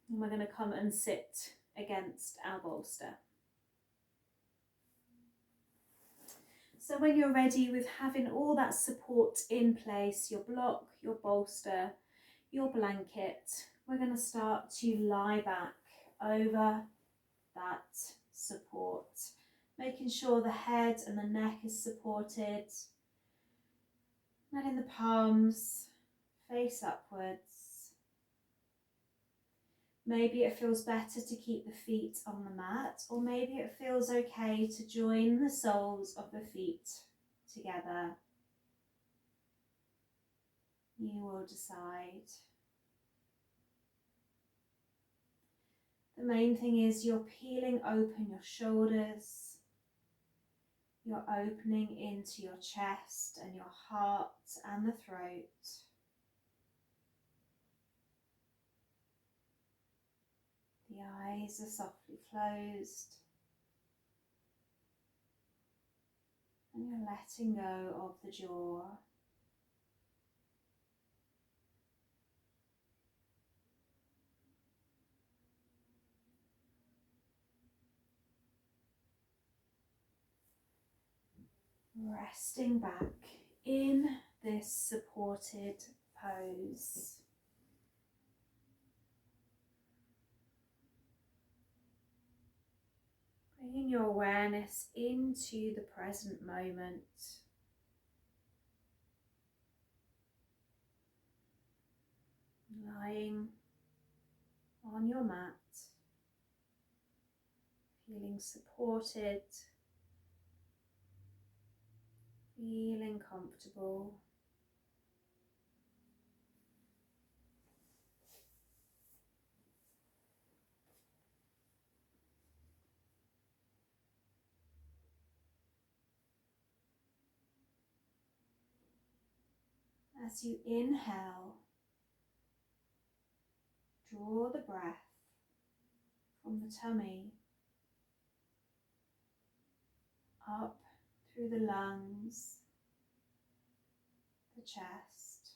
And we're going to come and sit against our bolster. So when you're ready with having all that support in place, your block, your bolster, your blanket, we're going to start to lie back over that support, making sure the head and the neck is supported, letting the palms face upwards. Maybe it feels better to keep the feet on the mat, or maybe it feels okay to join the soles of the feet together. You will decide. The main thing is you're peeling open your shoulders, you're opening into your chest and your heart and the throat. The eyes are softly closed, and you're letting go of the jaw. Resting back in this supported pose. Bringing your awareness into the present moment. Lying on your mat, feeling supported, feeling comfortable. As you inhale, draw the breath from the tummy up through the lungs, the chest,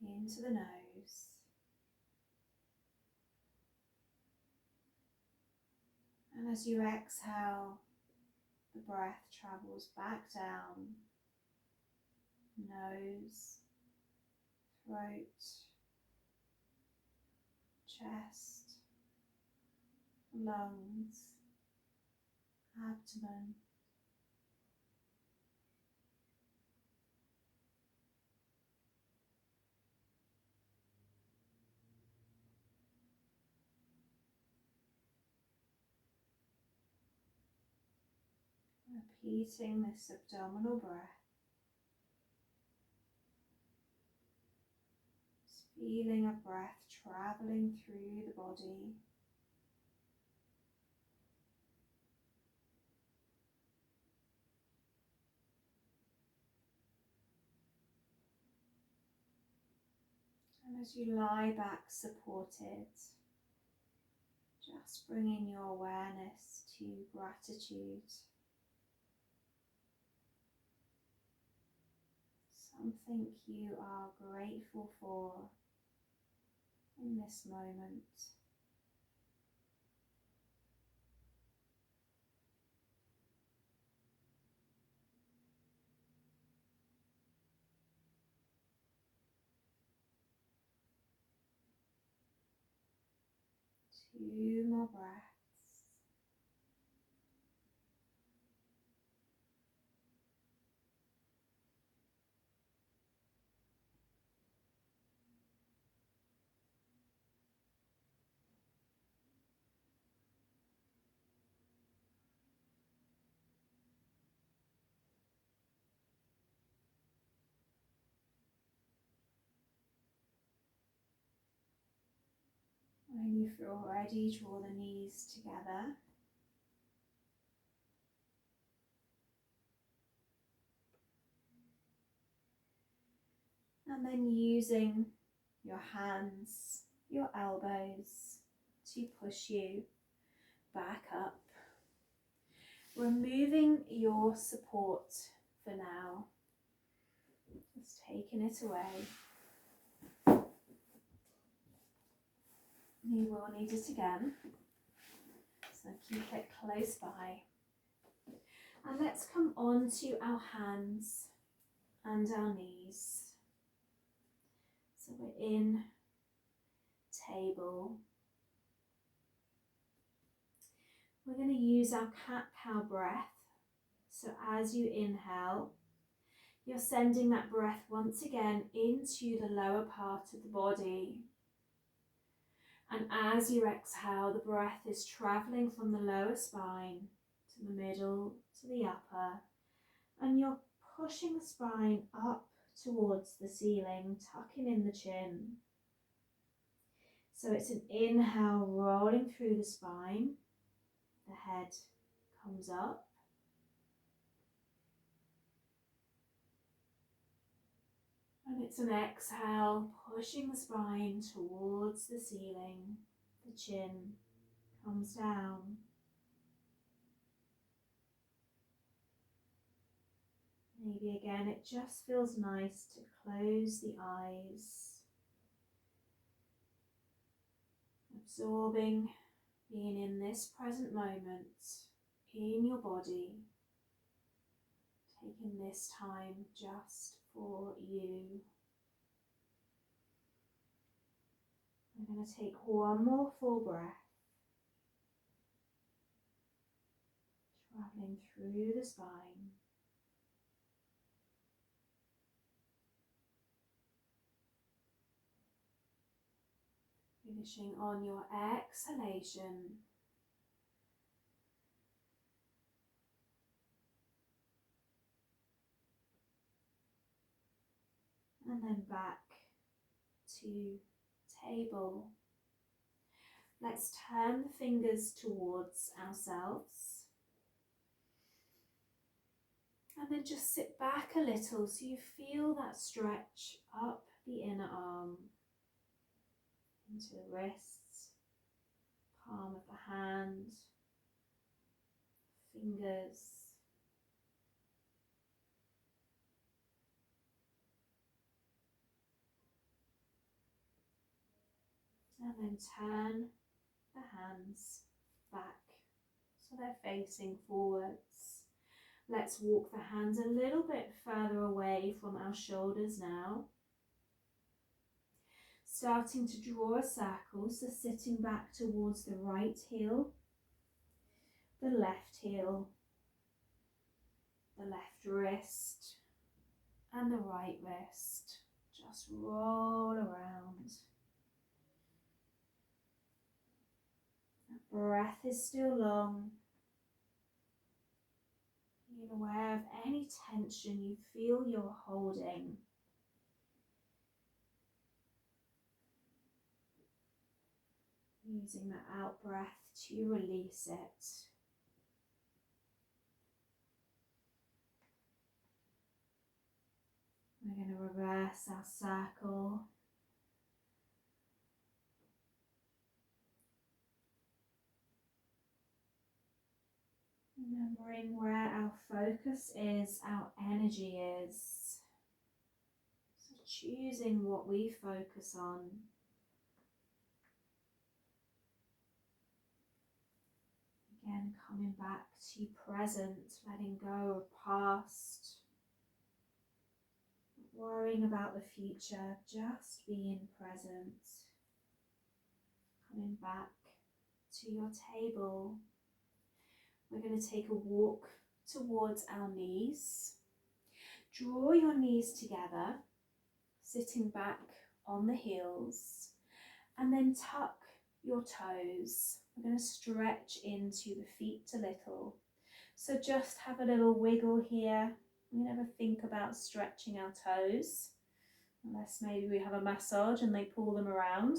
into the nose. And as you exhale, the breath travels back down, nose, throat, chest, lungs, abdomen. Repeating this abdominal breath. Just feeling a breath traveling through the body. And as you lie back supported, just bringing your awareness to gratitude. Something you are grateful for in this moment. Two more breaths. When you feel ready, draw the knees together. And then using your hands, your elbows to push you back up. Removing your support for now. Just taking it away. You will need it again, so keep it close by. And let's come on to our hands and our knees. So we're in table. We're going to use our cat-cow breath. So as you inhale, you're sending that breath once again into the lower part of the body. And as you exhale, the breath is traveling from the lower spine to the middle to the upper. And you're pushing the spine up towards the ceiling, tucking in the chin. So it's an inhale rolling through the spine. The head comes up. And it's an exhale, pushing the spine towards the ceiling. The chin comes down. Maybe again, it just feels nice to close the eyes. Absorbing, being in this present moment, in your body. Taking this time just for you. I'm going to take one more full breath. Traveling through the spine. Finishing on your exhalation. And then back to table. Let's turn the fingers towards ourselves. And then just sit back a little so you feel that stretch up the inner arm into the wrists, palm of the hand, fingers. And then turn the hands back so they're facing forwards. Let's walk the hands a little bit further away from our shoulders now. Starting to draw a circle, so sitting back towards the right heel, the left heel, the left wrist, and the right wrist. Just roll around. The breath is still long. Being aware of any tension you feel you're holding. Using the out breath to release it. We're going to reverse our circle. Remembering where our focus is, our energy is. So choosing what we focus on. Again, coming back to present, letting go of past. Not worrying about the future, just being present. Coming back to your table. We're going to take a walk towards our knees. Draw your knees together, sitting back on the heels, and then tuck your toes. We're going to stretch into the feet a little. So just have a little wiggle here. We never think about stretching our toes, unless maybe we have a massage and they pull them around.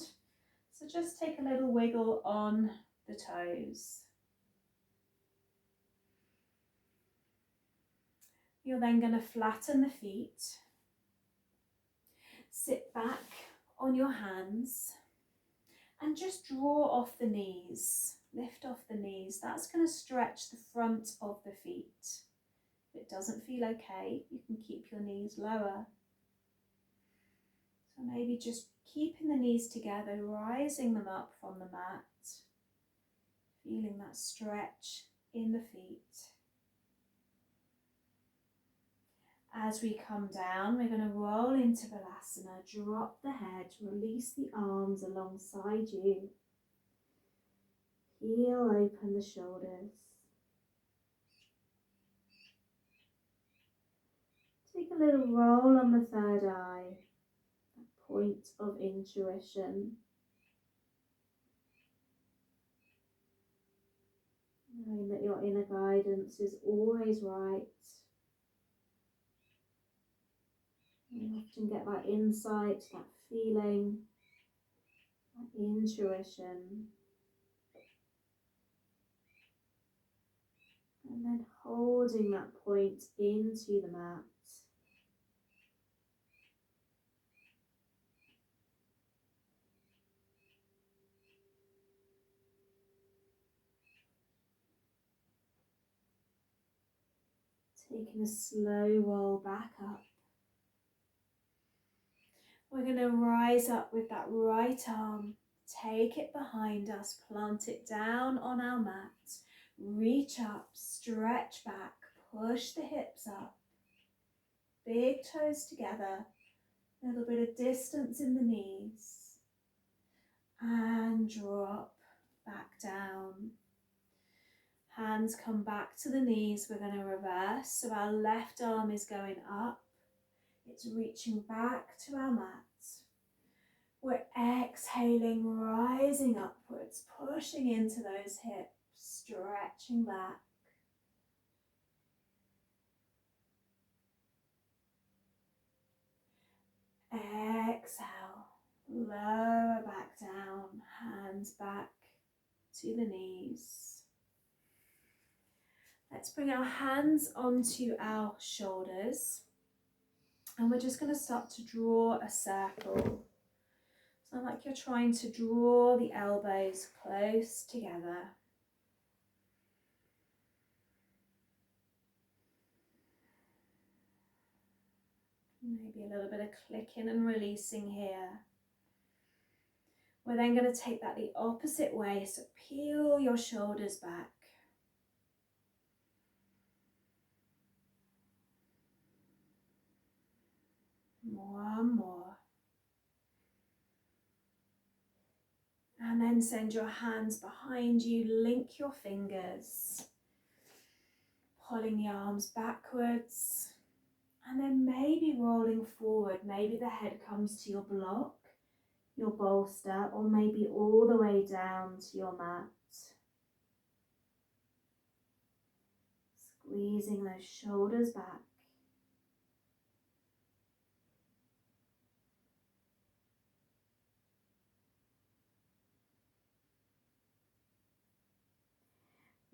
So just take a little wiggle on the toes. You're then going to flatten the feet. Sit back on your hands and just draw off the knees. Lift off the knees. That's going to stretch the front of the feet. If it doesn't feel okay, you can keep your knees lower. So maybe just Keeping the knees together, rising them up from the mat. Feeling that stretch in the feet. As we come down, we're going to roll into Balasana, drop the head, release the arms alongside you. Heel open the shoulders. Take a little roll on the third eye, that point of intuition. Knowing that your inner guidance is always right. You often get that insight, that feeling, that intuition. And then holding that point into the mat. Taking a slow roll back up. We're going to rise up with that right arm. Take it behind us, plant it down on our mat. Reach up, stretch back, push the hips up. Big toes together. A little bit of distance in the knees. And drop back down. Hands come back to the knees. We're going to reverse. So our left arm is going up. It's reaching back to our mat. We're exhaling, rising upwards, pushing into those hips, stretching back. Exhale, lower back down, hands back to the knees. Let's bring our hands onto our shoulders and we're just going to start to draw a circle. So like you're trying to draw the elbows close together. Maybe a little bit of clicking and releasing here. We're then going to take that the opposite way, so peel your shoulders back. One more. And then send your hands behind you, link your fingers, pulling the arms backwards, and then maybe rolling forward. Maybe the head comes to your block, your bolster, or maybe all the way down to your mat. Squeezing those shoulders back.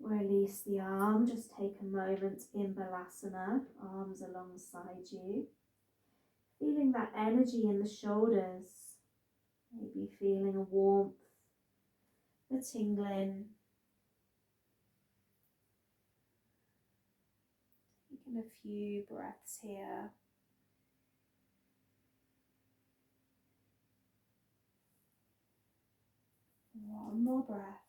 Release the arm, just take a moment in Balasana, arms alongside you. Feeling that energy in the shoulders, maybe feeling a warmth, a tingling. Taking a few breaths here. One more breath.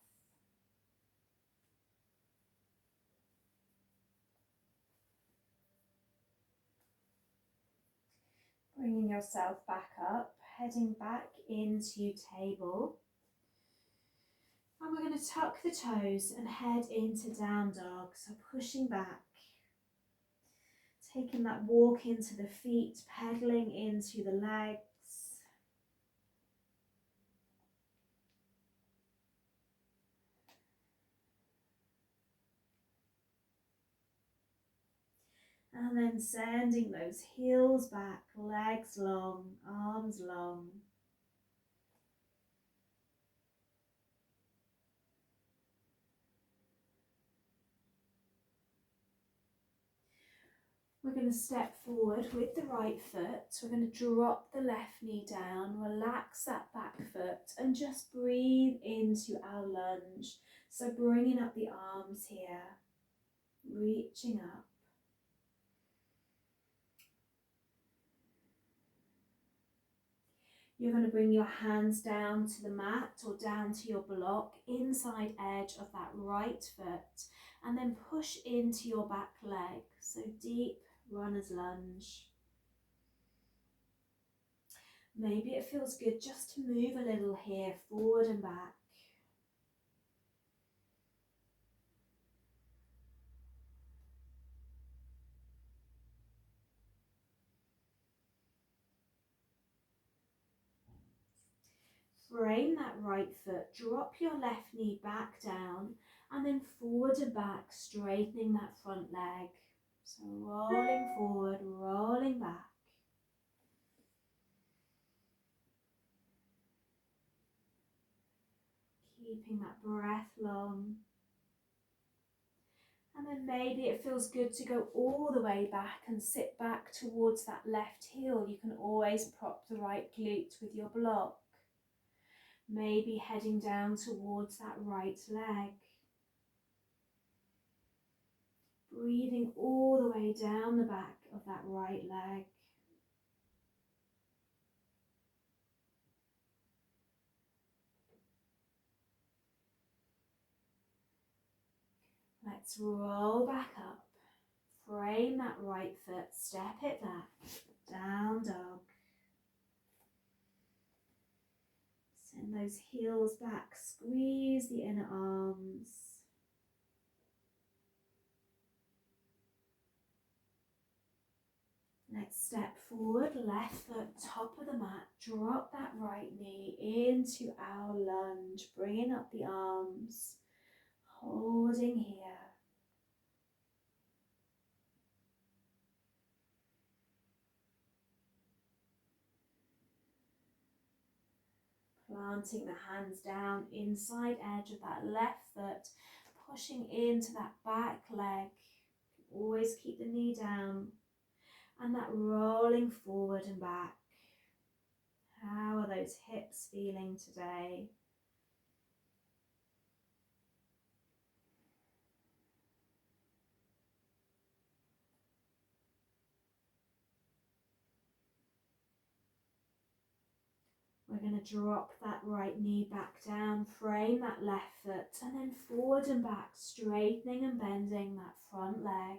Bringing yourself back up, heading back into table. And we're going to tuck the toes and head into down dog. So pushing back, taking that walk into the feet, pedaling into the legs. And then sending those heels back, legs long, arms long. We're going to step forward with the right foot. We're going to drop the left knee down, relax that back foot and just breathe into our lunge. So bringing up the arms here, reaching up. You're going to bring your hands down to the mat or down to your block, inside edge of that right foot, and then push into your back leg. So deep runner's lunge. Maybe it feels good just to move a little here, forward and back. Frame that right foot, drop your left knee back down, and then forward and back, straightening that front leg. So rolling forward, rolling back. Keeping that breath long. And then maybe it feels good to go all the way back and sit back towards that left heel. You can always prop the right glute with your block. Maybe heading down towards that right leg. Breathing all the way down the back of that right leg. Let's roll back up. Frame that right foot, step it back, down dog. Send those heels back, squeeze the inner arms. Let's step forward, left foot, top of the mat, drop that right knee into our lunge, bringing up the arms, holding here. Planting the hands down, inside edge of that left foot, pushing into that back leg. Always keep the knee down. And that rolling forward and back. How are those hips feeling today? We're going to drop that right knee back down, frame that left foot, and then forward and back, straightening and bending that front leg.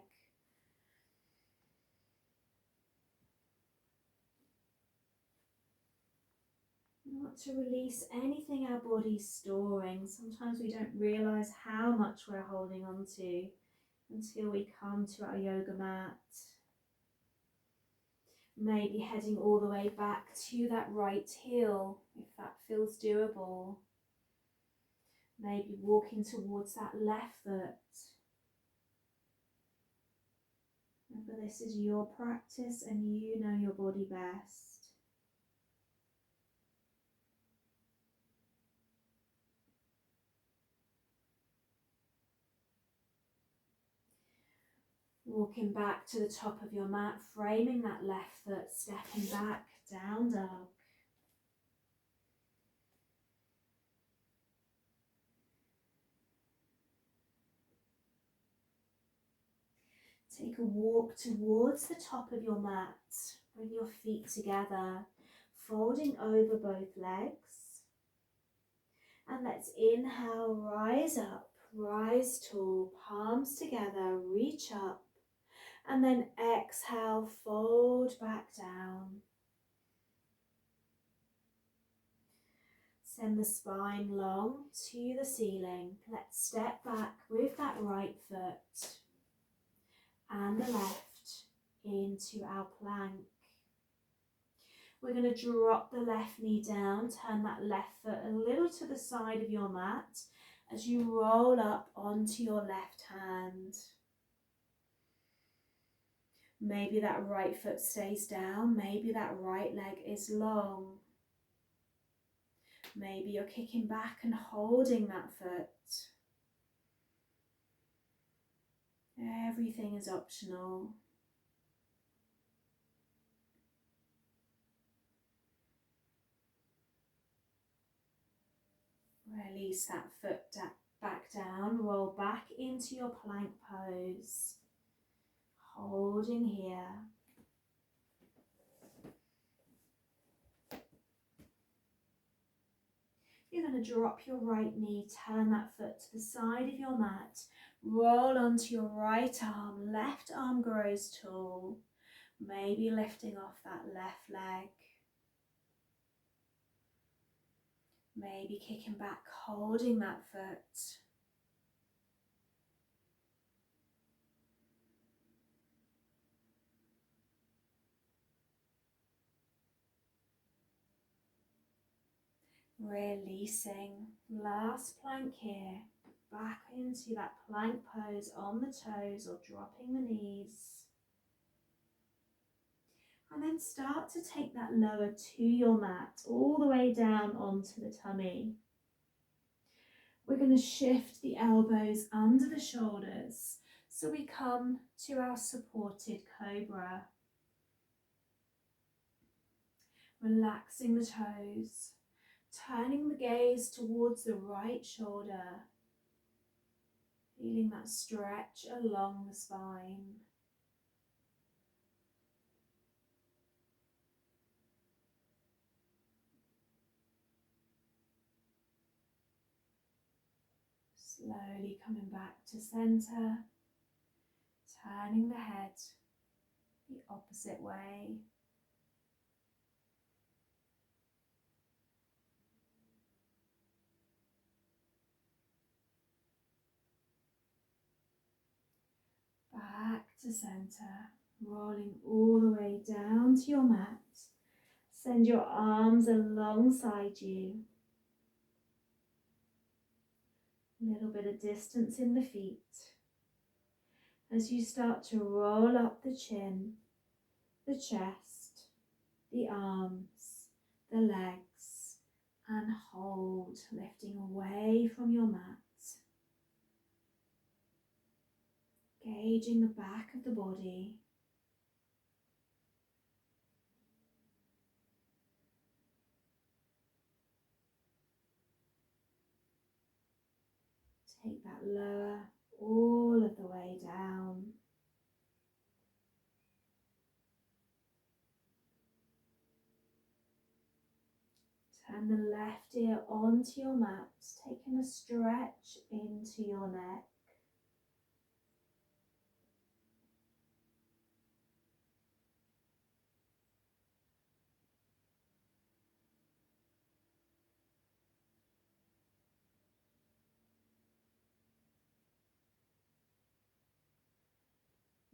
We want to release anything our body's storing. Sometimes we don't realise how much we're holding on to until we come to our yoga mat. Maybe heading all the way back to that right heel, if that feels doable. Maybe walking towards that left foot. Remember, this is your practice and you know your body best. Walking back to the top of your mat, framing that left foot, stepping back, down dog. Take a walk towards the top of your mat. Bring your feet together, folding over both legs. And let's inhale, rise up, rise tall, palms together, reach up. And then exhale, fold back down. Send the spine long to the ceiling. Let's step back with that right foot and the left into our plank. We're going to drop the left knee down, turn that left foot a little to the side of your mat as you roll up onto your left hand. Maybe that right foot stays down, maybe that right leg is long. Maybe you're kicking back and holding that foot. Everything is optional. Release that foot back down, roll back into your plank pose. Holding here. You're going to drop your right knee, turn that foot to the side of your mat, roll onto your right arm, left arm grows tall, maybe lifting off that left leg. Maybe kicking back, holding that foot. Releasing, last plank here, back into that plank pose on the toes or dropping the knees. And then start to take that lower to your mat, all the way down onto the tummy. We're going to shift the elbows under the shoulders so we come to our supported cobra. Relaxing the toes, turning the gaze towards the right shoulder, feeling that stretch along the spine. Slowly coming back to center, turning the head the opposite way. Back to center, rolling all the way down to your mat. Send your arms alongside you. A little bit of distance in the feet. As you start to roll up the chin, the chest, the arms, the legs, and hold, lifting away from your mat. Gauging the back of the body. Take that lower all of the way down. Turn the left ear onto your mat, taking a stretch into your neck.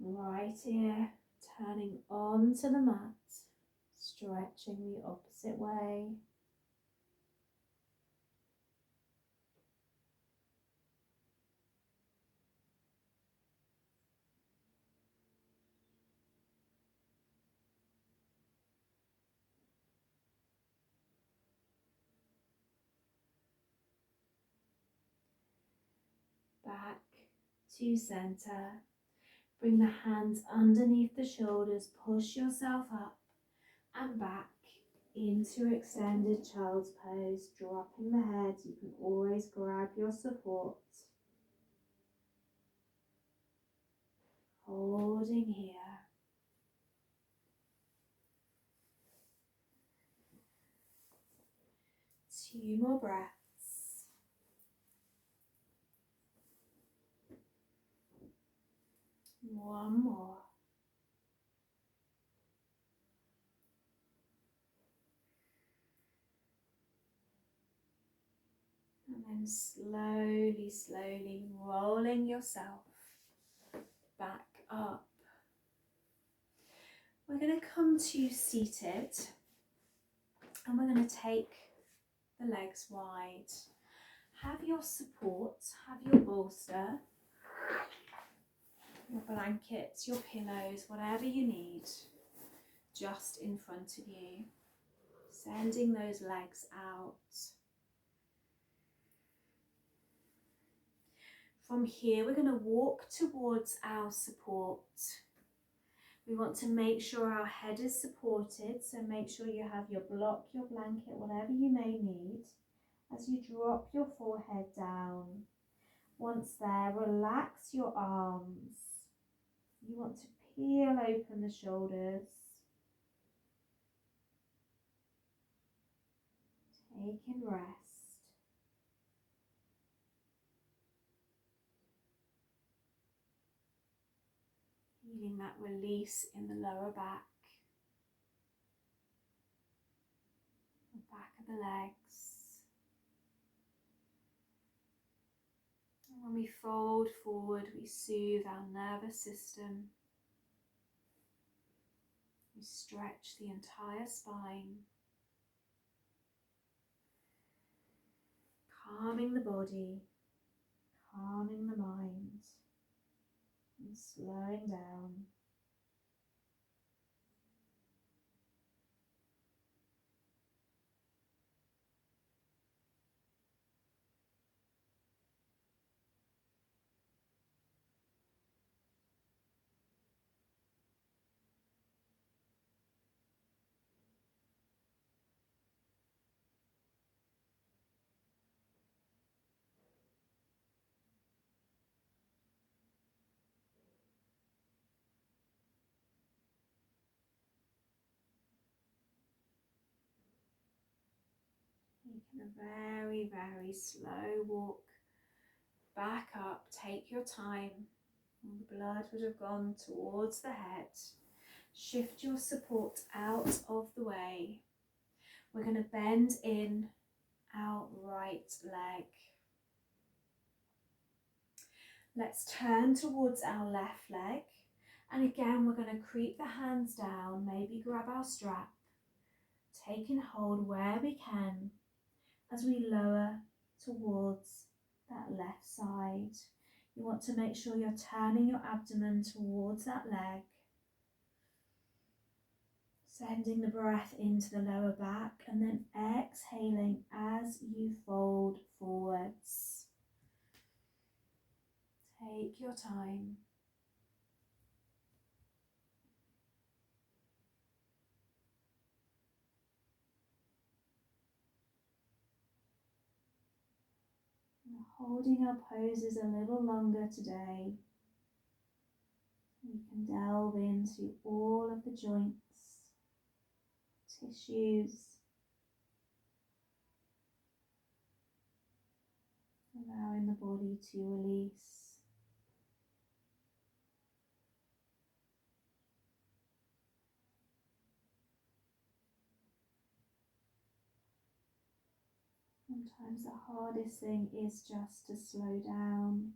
Right ear turning onto the mat, stretching the opposite way. Back to center. Bring the hands underneath the shoulders, push yourself up and back into extended child's pose, dropping the head. You can always grab your support. Holding here. 2 more breaths. One more. And then slowly, slowly rolling yourself back up. We're going to come to seated and we're going to take the legs wide. Have your support, have your bolster, your blankets, your pillows, whatever you need, just in front of you. Sending those legs out. From here, we're going to walk towards our support. We want to make sure our head is supported, so make sure you have your block, your blanket, whatever you may need. As you drop your forehead down, once there, relax your arms. You want to peel open the shoulders. Take in rest. Feeling that release in the lower back, the back of the legs. And when we fold forward, we soothe our nervous system. We stretch the entire spine, calming the body, calming the mind, and slowing down. Taking a very, very slow walk back up. Take your time. The blood would have gone towards the head. Shift your support out of the way. We're going to bend in our right leg. Let's turn towards our left leg. And again, we're going to creep the hands down, maybe grab our strap, taking hold where we can as we lower towards that left side. You want to make sure you're turning your abdomen towards that leg, sending the breath into the lower back and then exhaling as you fold forwards. Take your time. And holding our poses a little longer today, we can delve into all of the joints, tissues, allowing the body to release. Sometimes the hardest thing is just to slow down.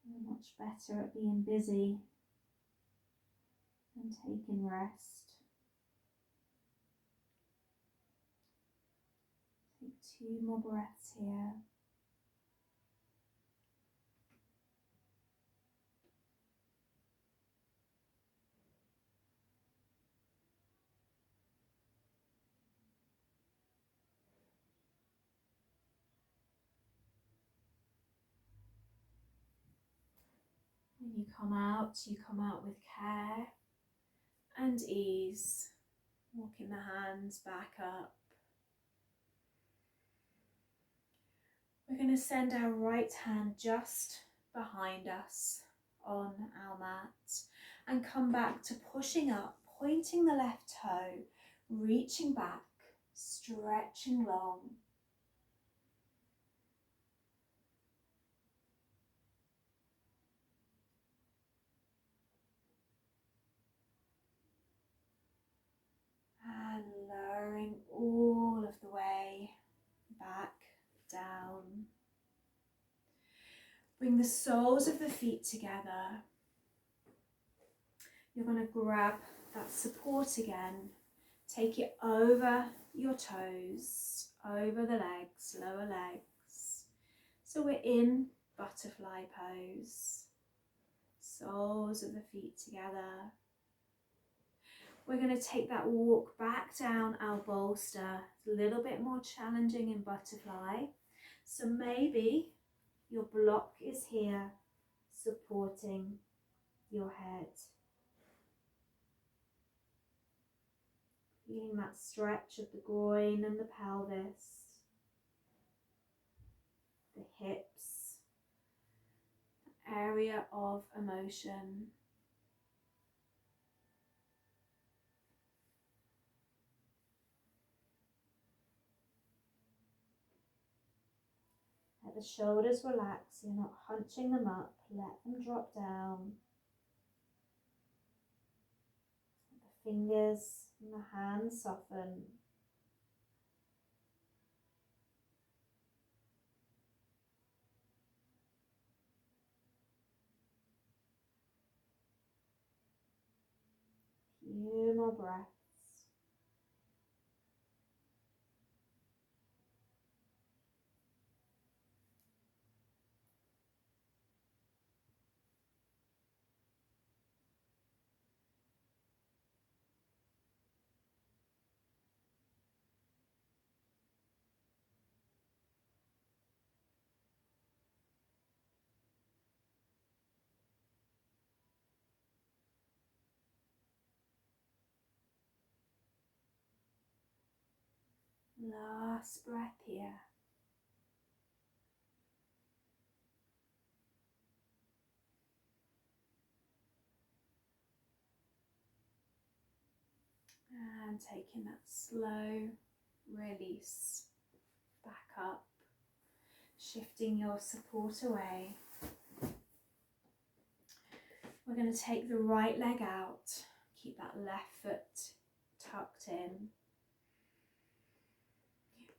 We're much better at being busy and taking rest. Take 2 more breaths here. When you come out with care and ease, walking the hands back up. We're going to send our right hand just behind us on our mat and come back to pushing up, pointing the left toe, reaching back, stretching long. And lowering all of the way back down. Bring the soles of the feet together. You're going to grab that support again. Take it over your toes, over the legs, lower legs. So we're in butterfly pose. Soles of the feet together. We're going to take that walk back down our bolster. It's a little bit more challenging in butterfly. So maybe your block is here, supporting your head. Feeling that stretch of the groin and the pelvis, the hips, area of emotion. At the shoulders relax, you're not hunching them up, let them drop down. The fingers and the hands soften. Few more breaths. Last breath here. And taking that slow release back up, shifting your support away. We're going to take the right leg out, keep that left foot tucked in.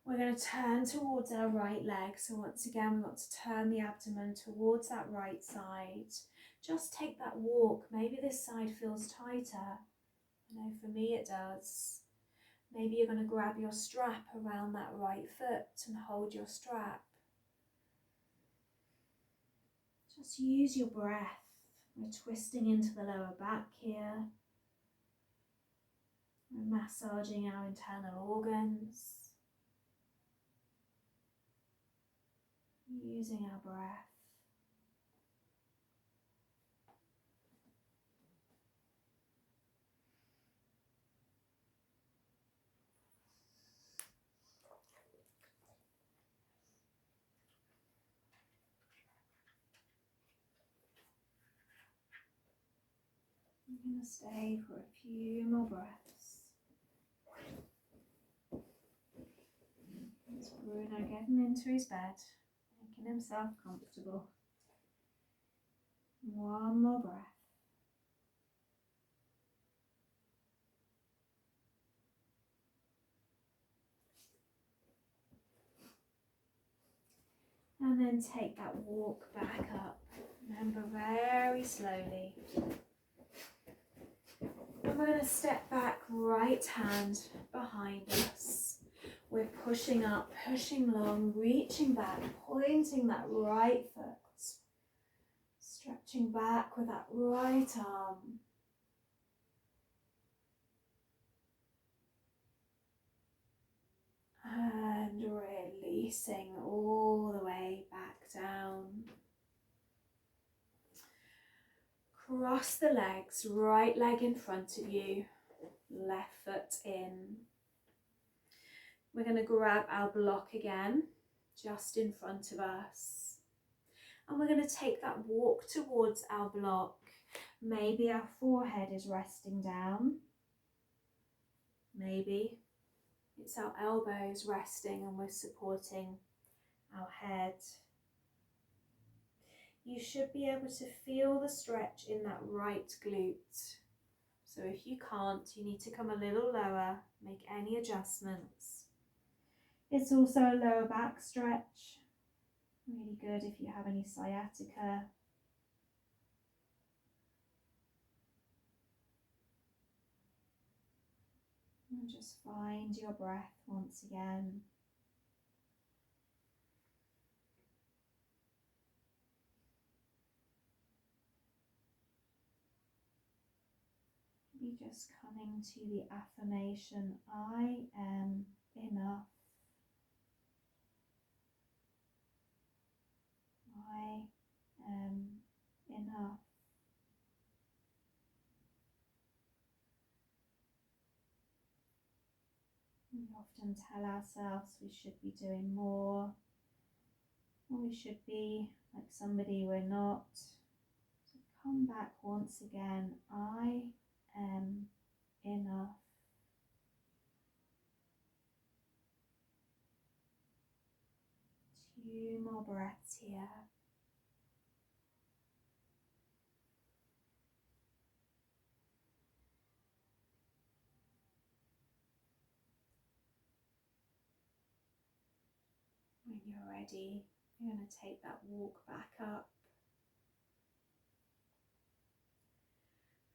We're going to turn towards our right leg. So once again, we want to turn the abdomen towards that right side. Just take that walk. Maybe this side feels tighter. I know for me it does. Maybe you're going to grab your strap around that right foot and hold your strap. Just use your breath. We're twisting into the lower back here. We're massaging our internal organs. Using our breath. I'm going to stay for a few more breaths. There's Bruno getting into his bed, making himself comfortable. One more breath. And then take that walk back up. Remember, very slowly. And we're going to step back, right hand behind us. We're pushing up, pushing long, reaching back, pointing that right foot. Stretching back with that right arm. And releasing all the way back down. Cross the legs, right leg in front of you, left foot in. We're going to grab our block again, just in front of us. And we're going to take that walk towards our block. Maybe our forehead is resting down. Maybe it's our elbows resting and we're supporting our head. You should be able to feel the stretch in that right glute. So if you can't, you need to come a little lower, make any adjustments. It's also a lower back stretch. Really good if you have any sciatica. And just find your breath once again. Be just coming to the affirmation, I am enough. I am enough. We often tell ourselves we should be doing more, or we should be like somebody we're not. So come back once again, I am enough. Few more breaths here. When you're ready, you're going to take that walk back up.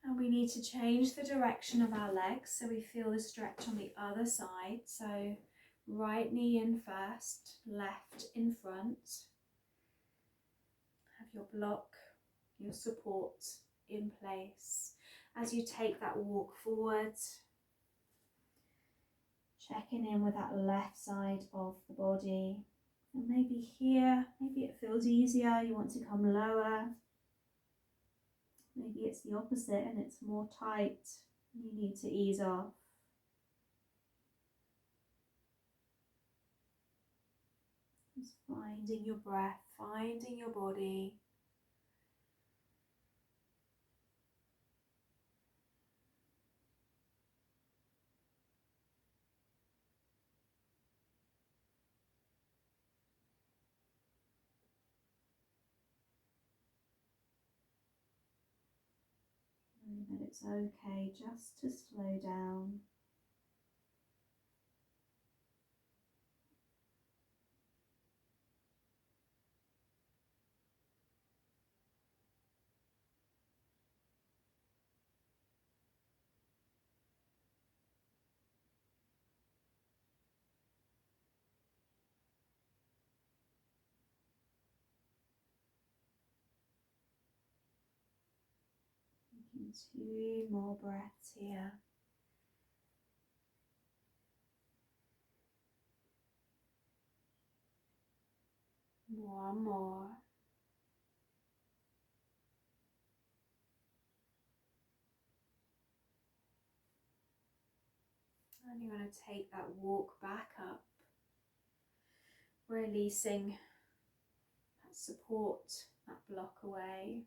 And we need to change the direction of our legs so we feel the stretch on the other side. So right knee in first, left in front. Have your block, your support in place as you take that walk forward. Checking in with that left side of the body. And maybe here, maybe it feels easier, you want to come lower. Maybe it's the opposite and it's more tight. You need to ease off. Just finding your breath, finding your body. Knowing that it's okay just to slow down. Taking 2 more breaths here. One more. And you're going to take that walk back up, releasing that support, that block away.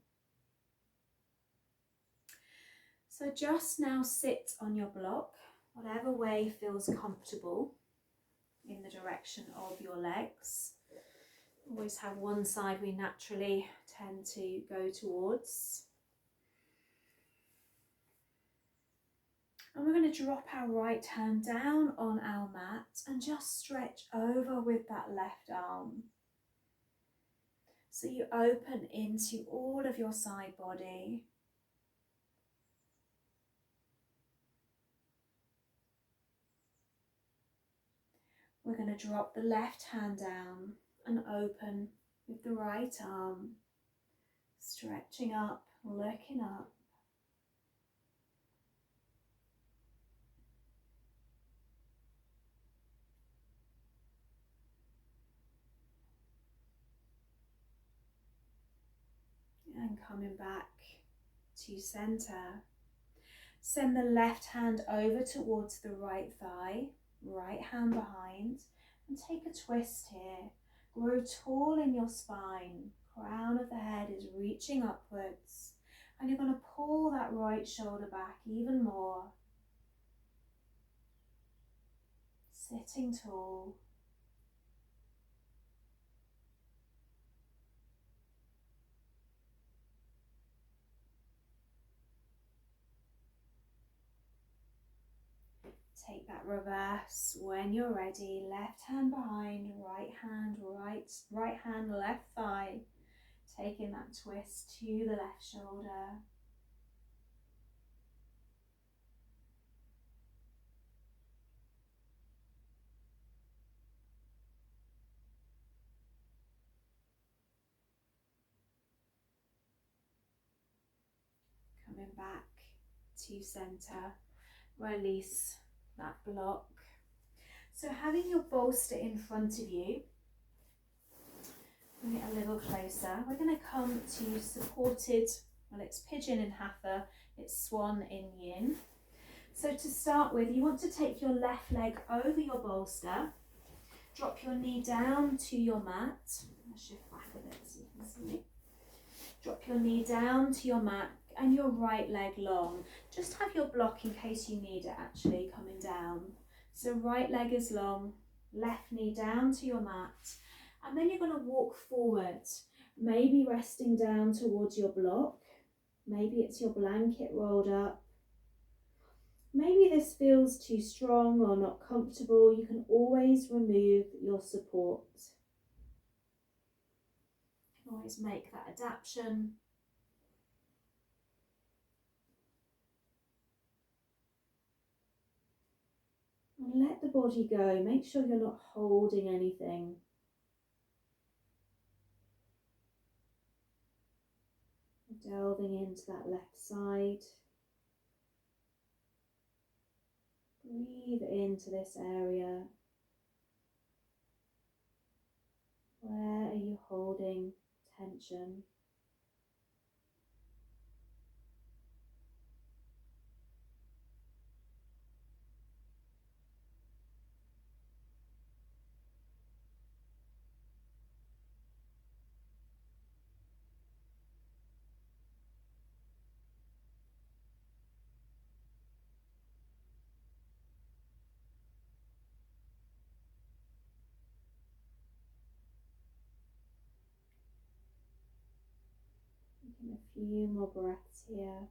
So just now sit on your block, whatever way feels comfortable in the direction of your legs. Always have one side we naturally tend to go towards. And we're going to drop our right hand down on our mat and just stretch over with that left arm. So you open into all of your side body. We're going to drop the left hand down and open with the right arm, stretching up, looking up. And coming back to center. Send the left hand over towards the right thigh, right hand behind, and take a twist here. Grow tall in your spine. Crown of the head is reaching upwards. And you're going to pull that right shoulder back even more. Sitting tall. Take that reverse when you're ready. Left hand behind, right hand, left thigh. Taking that twist to the left shoulder. Coming back to center. Release that block. So having your bolster in front of you, bring it a little closer. We're going to come to supported, well, it's pigeon in hatha, it's swan in yin. So to start with, you want to take your left leg over your bolster, drop your knee down to your mat. I'll shift back a bit so you can see me. Drop your knee down to your mat and your right leg long. Just have your block in case you need it actually coming down. So right leg is long, left knee down to your mat, And then you're going to walk forward, maybe resting down towards your block. Maybe it's your blanket rolled up. Maybe this feels too strong or not comfortable. You can always remove your support. You can always make that adaptation. And let the body go. Make sure you're not holding anything. Delving into that left side. Breathe into this area. Where are you holding tension? Taking a few more breaths here.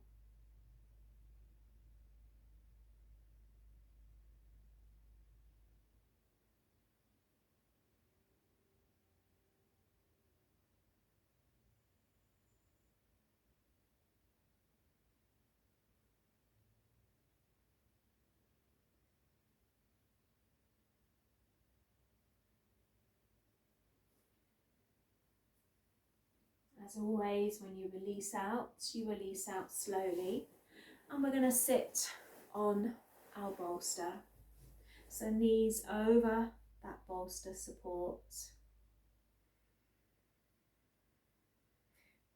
As always, when you release out slowly. And we're going to sit on our bolster. So knees over that bolster support.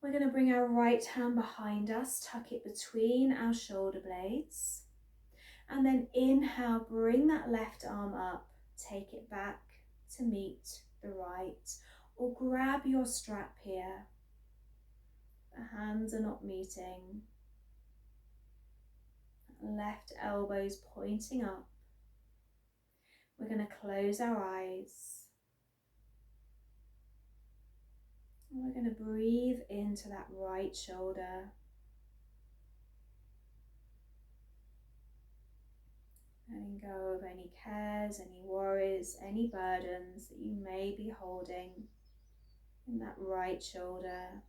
We're going to bring our right hand behind us, tuck it between our shoulder blades. And then inhale, bring that left arm up, take it back to meet the right. Or grab your strap here. The hands are not meeting. Left elbows pointing up. We're going to close our eyes. And we're going to breathe into that right shoulder. Letting go of any cares, any worries, any burdens that you may be holding in that right shoulder.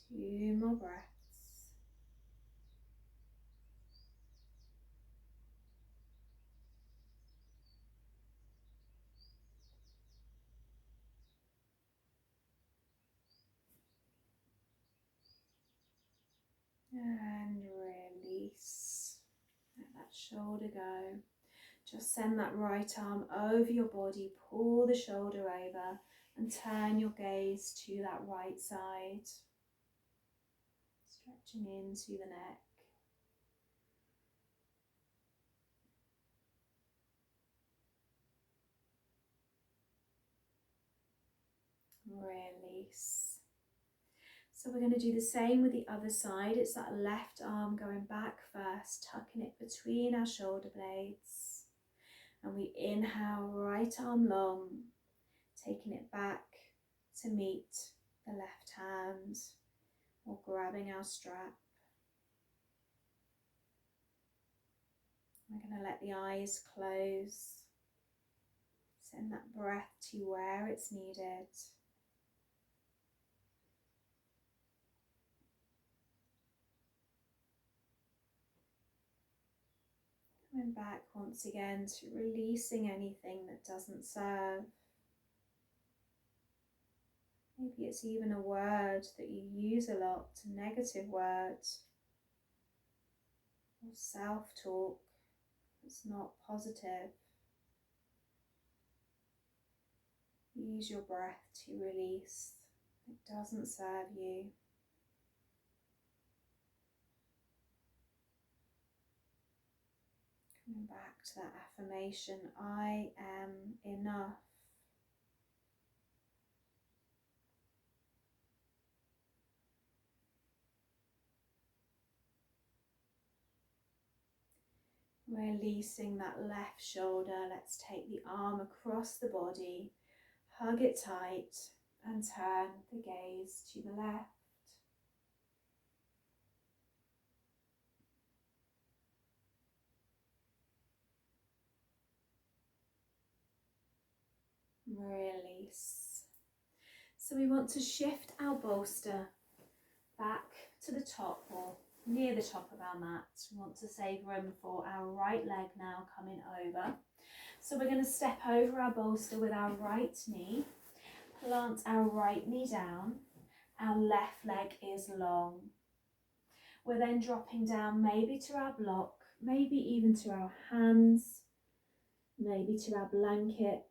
Two more breaths. And release. Let that shoulder go. Just send that right arm over your body, pull the shoulder over and turn your gaze to that right side. Stretching into the neck. Release. So we're going to do the same with the other side. It's that left arm going back first, tucking it between our shoulder blades. And we inhale, right arm long, taking it back to meet the left hand or grabbing our strap. We're going to let the eyes close. Send that breath to where it's needed. Coming back once again to releasing anything that doesn't serve. Maybe it's even a word that you use a lot, a negative word, or self-talk that's not positive. Use your breath to release. It doesn't serve you. to that affirmation, I am enough. Releasing that left shoulder, let's take the arm across the body, hug it tight and turn the gaze to the left. Release. So we want to shift our bolster back to the top or near the top of our mat. We want to save room for our right leg now coming over. So we're going to step over our bolster with our right knee, plant our right knee down, our left leg is long. We're then dropping down maybe to our block, maybe even to our hands, maybe to our blanket.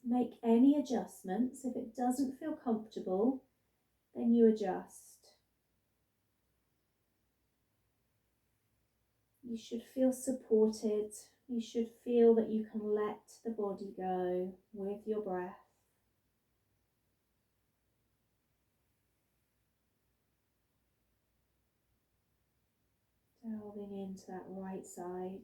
Make any adjustments. If it doesn't feel comfortable, then you adjust. You should feel supported. You should feel that you can let the body go with your breath. Delving into that right side.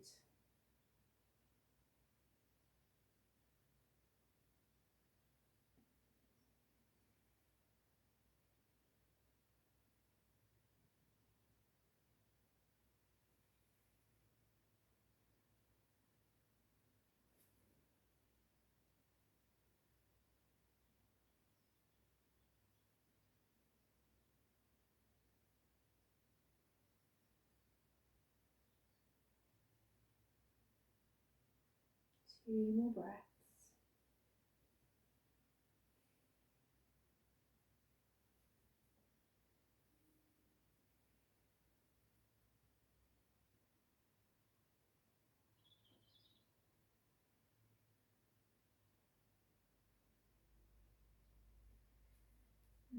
Two more breaths.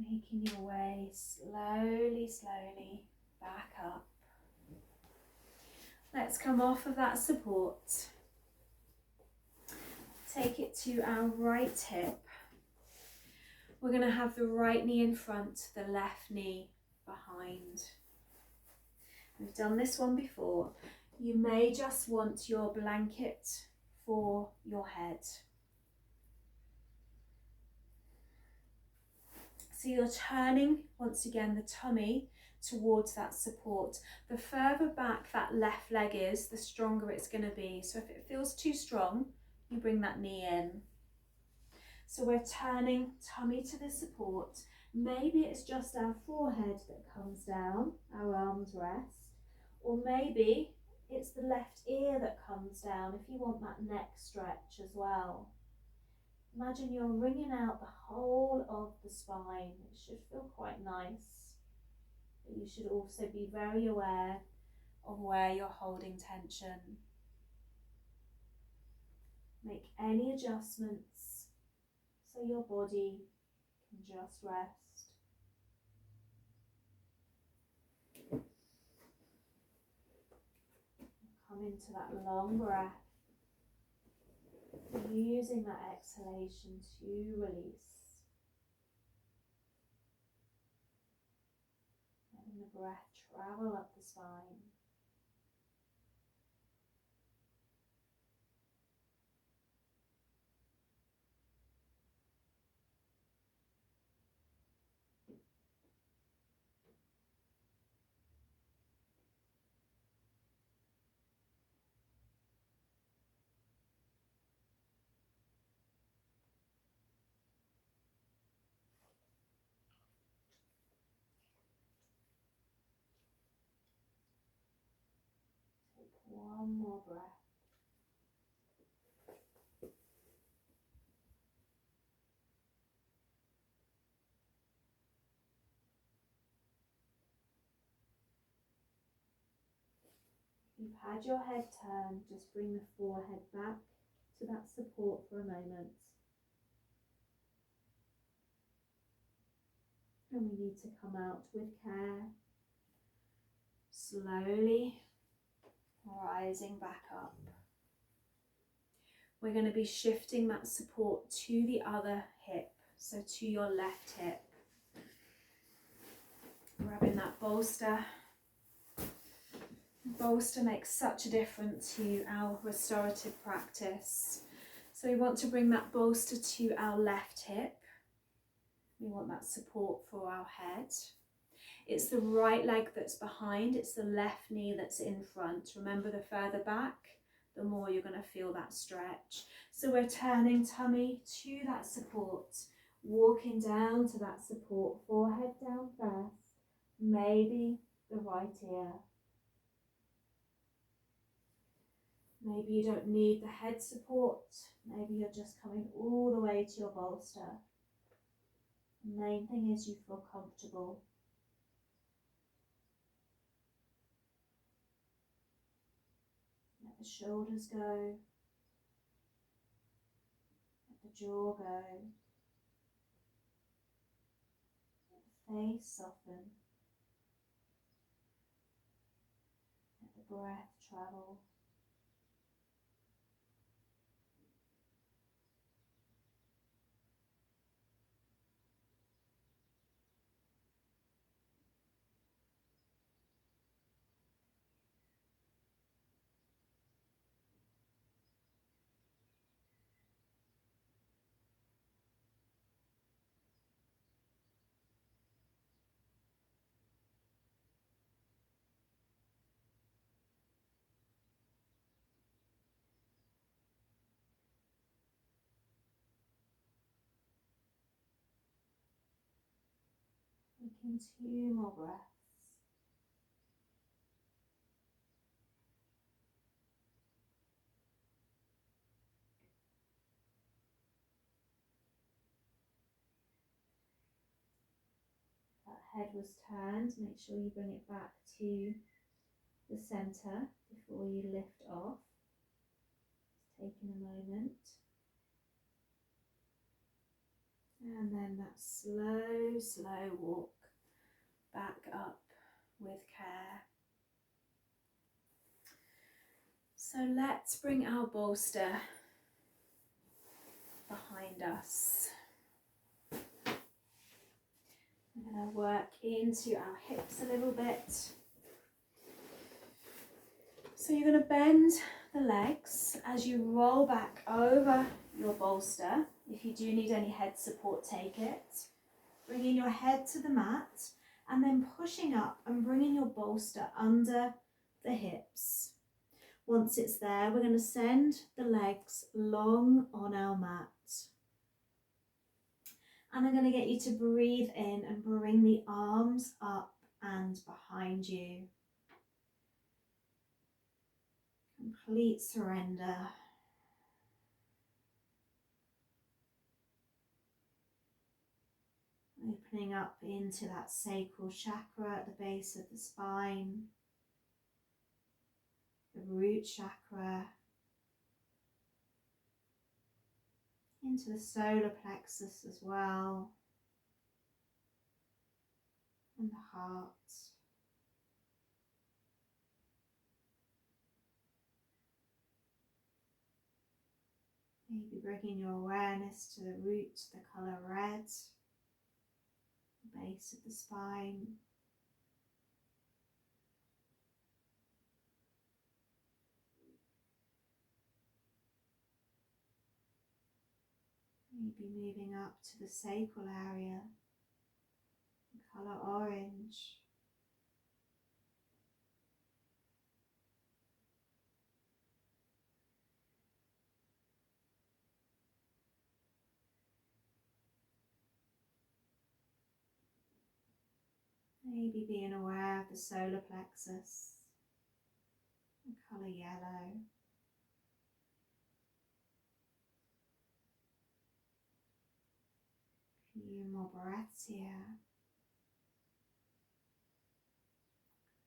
Making your way slowly, slowly back up. Let's come off of that support. Take it to our right hip. We're going to have the right knee in front, the left knee behind. We've done this one before. You may just want your blanket for your head. So you're turning, once again, the tummy towards that support. The further back that left leg is, the stronger it's going to be. So if it feels too strong, you bring that knee in. So we're turning tummy to the support. Maybe it's just our forehead that comes down, our arms rest. Or maybe it's the left ear that comes down if you want that neck stretch as well. Imagine you're wringing out the whole of the spine. It should feel quite nice. But you should also be very aware of where you're holding tension. Make any adjustments so your body can just rest. Come into that long breath, using that exhalation to release. Letting the breath travel up the spine. Take one more breath. You've had your head turned, just bring the forehead back to that support for a moment. And we need to come out with care. Slowly rising back up. We're going to be shifting that support to the other hip, so to your left hip. Grabbing that bolster. Bolster makes such a difference to our restorative practice. So we want to bring that bolster to our left hip. We want that support for our head. It's the right leg that's behind, it's the left knee that's in front. Remember, the further back, the more you're going to feel that stretch. So we're turning tummy to that support, walking down to that support, forehead down first, maybe the right ear. Maybe you don't need the head support, maybe you're just coming all the way to your bolster. The main thing is you feel comfortable. Let the shoulders go, let the jaw go, let the face soften, let the breath travel. Taking 2 more breaths. That head was turned, make sure you bring it back to the centre before you lift off. Just taking a moment. And then that slow walk back up with care. So let's bring our bolster behind us. We're going to work into our hips a little bit. So you're going to bend the legs as you roll back over your bolster. If you do need any head support, take it. Bringing your head to the mat and then pushing up and bringing your bolster under the hips. Once it's there, we're going to send the legs long on our mat. And I'm going to get you to breathe in and bring the arms up and behind you. Complete surrender. Opening up into that sacral chakra at the base of the spine, the root chakra, into the solar plexus as well, and the heart. Maybe bringing your awareness to the root, the colour red, the base of the spine. Maybe moving up to the sacral area, the colour orange. Maybe being aware of the solar plexus, the colour yellow. Few more breaths here.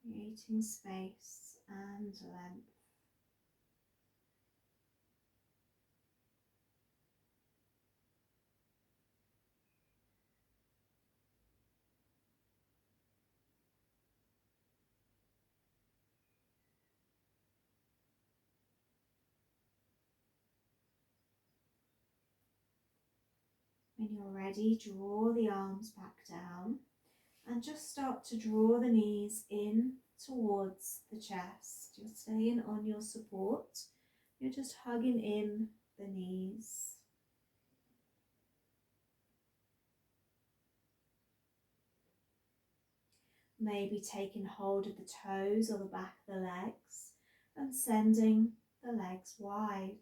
Creating space and length. When you're ready, draw the arms back down and just start to draw the knees in towards the chest. You're staying on your support. You're just hugging in the knees. Maybe taking hold of the toes or the back of the legs and sending the legs wide.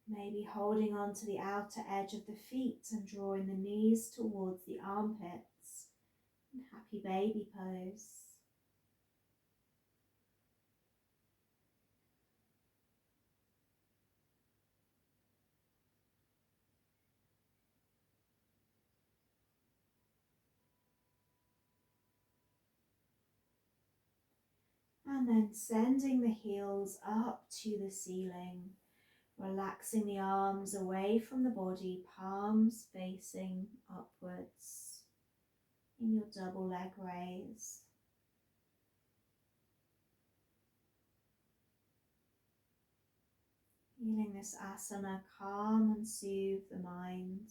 Maybe holding on to the outer edge of the feet and drawing the knees towards the armpits in happy baby pose. And then sending the heels up to the ceiling, relaxing the arms away from the body, palms facing upwards in your double leg raise. Feeling this asana calm and soothe the mind.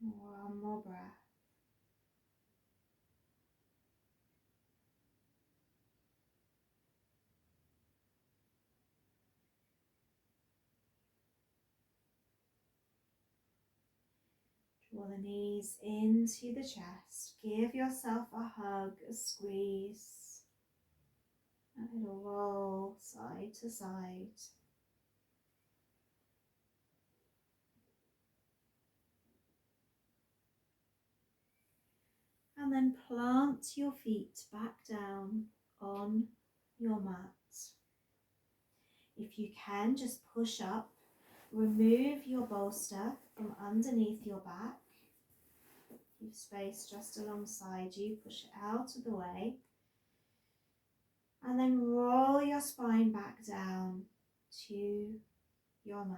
One more breath. Draw the knees into the chest. Give yourself a hug, a squeeze, a little roll side to side. And then plant your feet back down on your mat. If you can, just push up, remove your bolster from underneath your back. Keep space just alongside you, push it out of the way. And then roll your spine back down to your mat.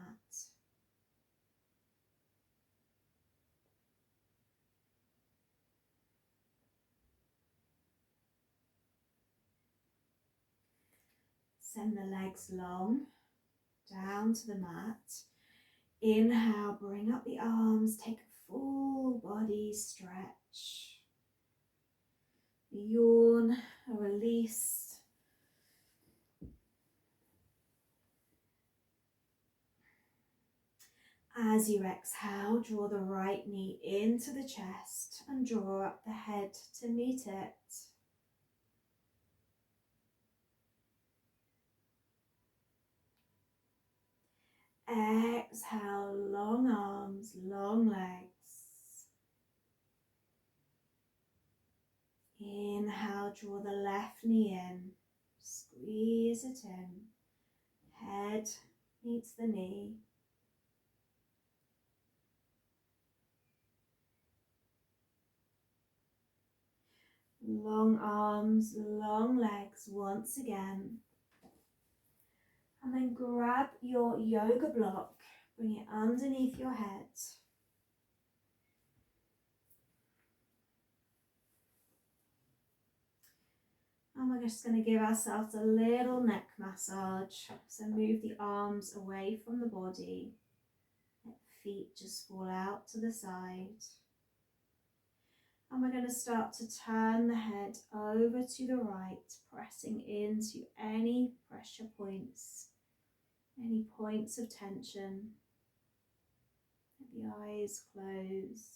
Send the legs long down to the mat. Inhale, bring up the arms, take a full body stretch. Yawn, a release. As you exhale, draw the right knee into the chest and draw up the head to meet it. Exhale, long arms, long legs. Inhale, draw the left knee in, squeeze it in. Head meets the knee. Long arms, long legs once again. And then grab your yoga block, bring it underneath your head. And we're just going to give ourselves a little neck massage. So move the arms away from the body. Let the feet just fall out to the side. And we're going to start to turn the head over to the right, pressing into any pressure points, any points of tension. Let the eyes close.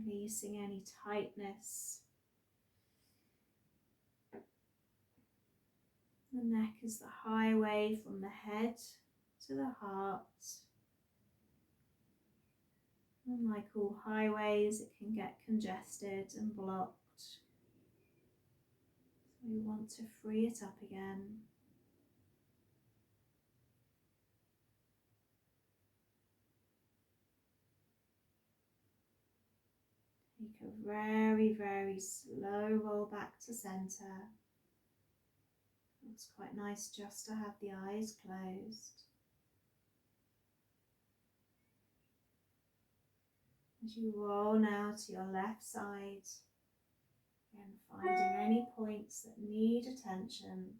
Releasing any tightness. The neck is the highway from the head to the heart. And like all highways, it can get congested and blocked. So we want to free it up again. Take a very, very slow roll back to centre. It's quite nice just to have the eyes closed. As you roll now to your left side, again finding any points that need attention,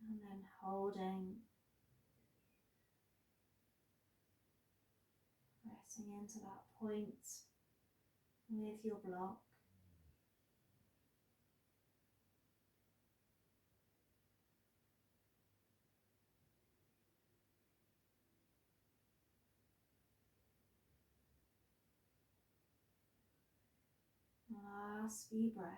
and then holding, pressing into that point with your block. Last few breaths.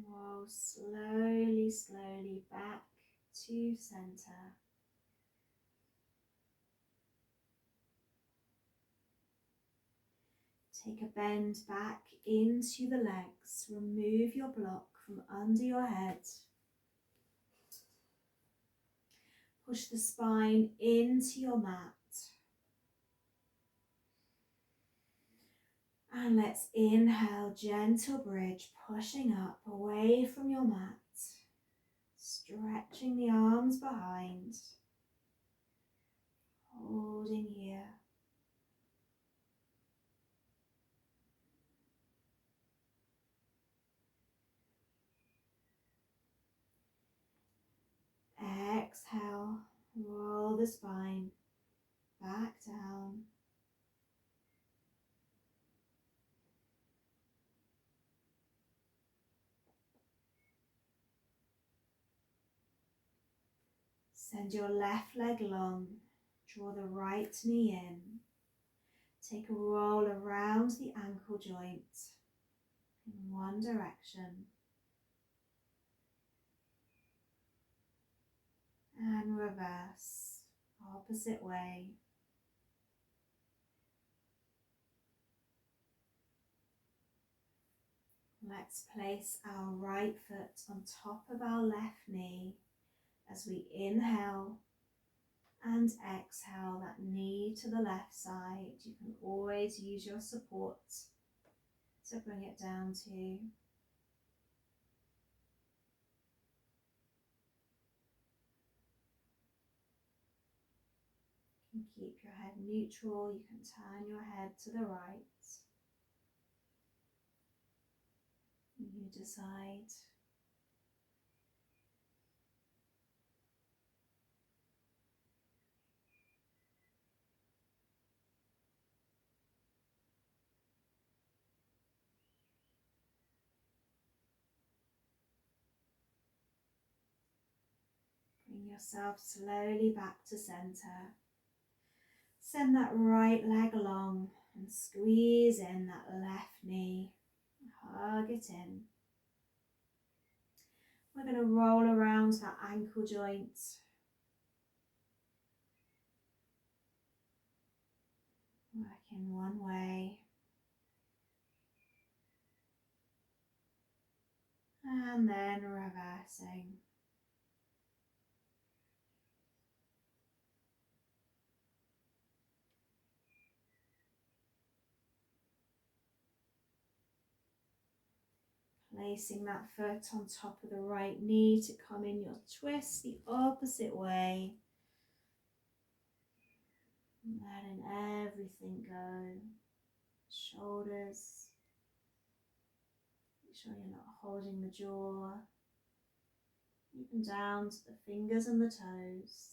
Roll slowly, slowly back to centre. Take a bend back into the legs. Remove your block from under your head. Push the spine into your mat. And let's inhale, gentle bridge, pushing up away from your mat. Stretching the arms behind. Holding here. Exhale, roll the spine back down. Send your left leg long. Draw the right knee in. Take a roll around the ankle joint in one direction. And reverse, opposite way. Let's place our right foot on top of our left knee as we inhale and exhale that knee to the left side. You can always use your support to bring it down to. You can keep your head neutral, you can turn your head to the right. You decide. Bring yourself slowly back to centre. Send that right leg along and squeeze in that left knee. Hug it in. We're going to roll around that ankle joint. Working one way. And then reversing. Placing that foot on top of the right knee to come in your twist the opposite way. Letting everything go. Shoulders. Make sure you're not holding the jaw. Even down to the fingers and the toes.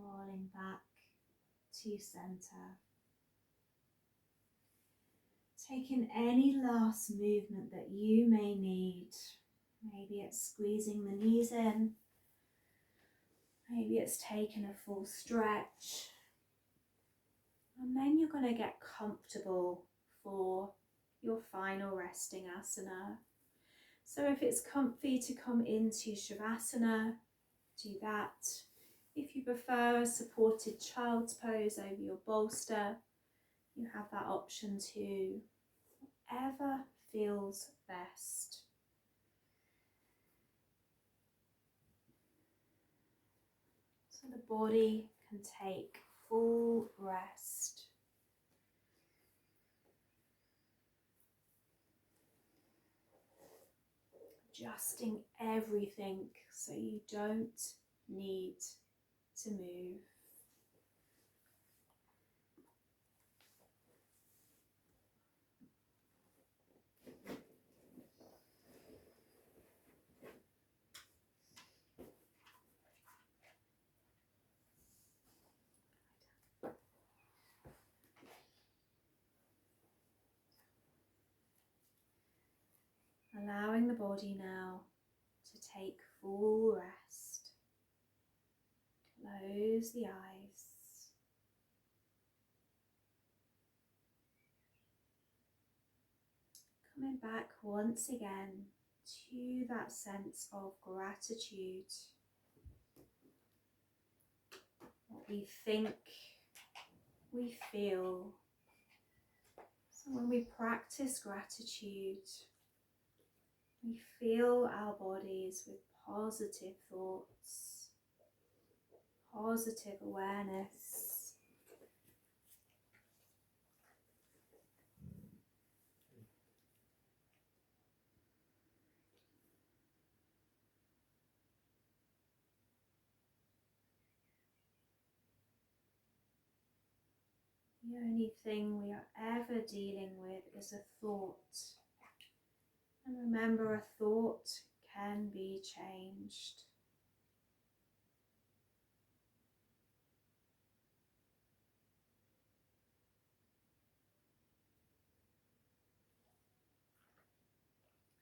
Falling back to center. Taking any last movement that you may need. Maybe it's squeezing the knees in. Maybe it's taking a full stretch. And then you're going to get comfortable for your final resting asana. So if it's comfy to come into Shavasana, do that. If you prefer a supported child's pose over your bolster, you have that option too. Whatever feels best. So the body can take full rest. Adjusting everything so you don't need to move. Allowing the body now to take full rest. Close the eyes. Coming back once again to that sense of gratitude. What we think, we feel. So when we practice gratitude, we fill our bodies with positive thoughts, positive awareness. The only thing we are ever dealing with is a thought. And remember, a thought can be changed.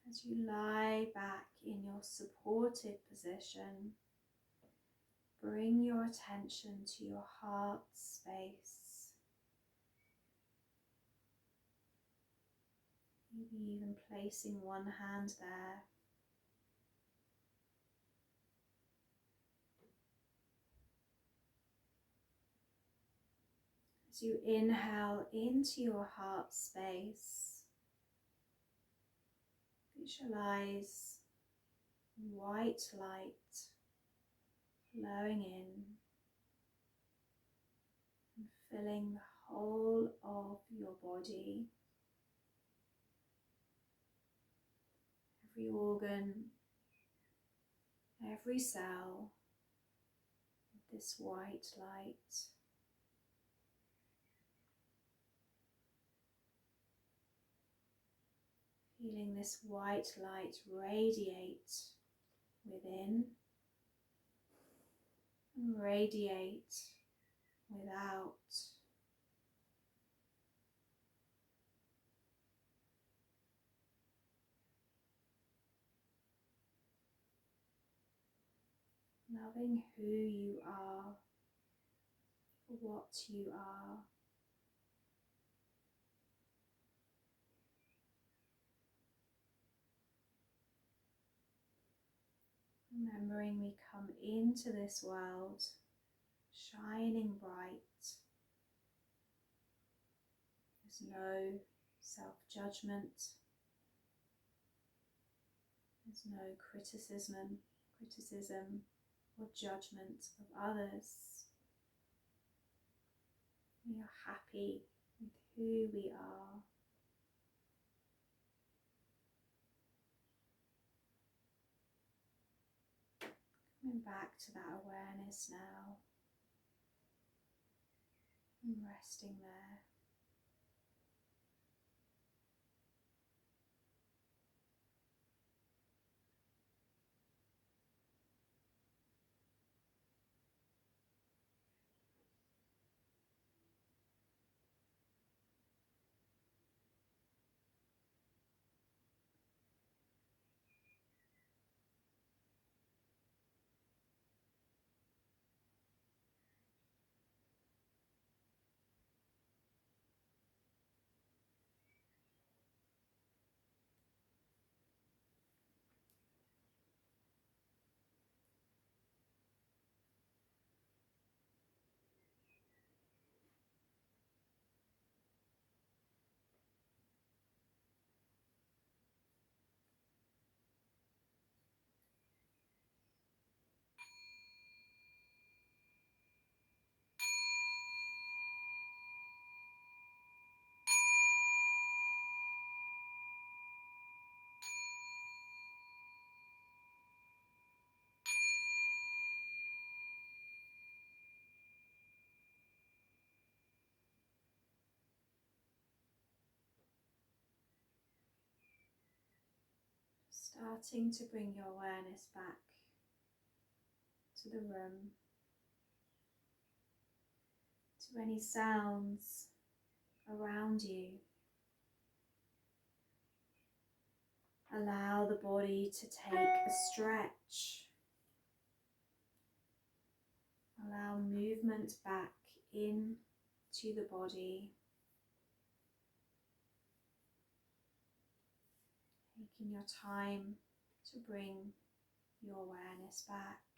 As you lie back in your supported position, bring your attention to your heart space. Maybe even placing one hand there. As you inhale into your heart space, visualize white light flowing in and filling the whole of your body. Every organ, every cell with this white light. Feeling this white light radiate within and radiate without. Loving who you are, for what you are. Remembering we come into this world shining bright. There's no self-judgment. There's no criticism or judgment of others. We are happy with who we are. Coming back to that awareness now and resting there. Starting to bring your awareness back to the room, to any sounds around you. Allow the body to take a stretch. Allow movement back in to the body. Taking your time to bring your awareness back.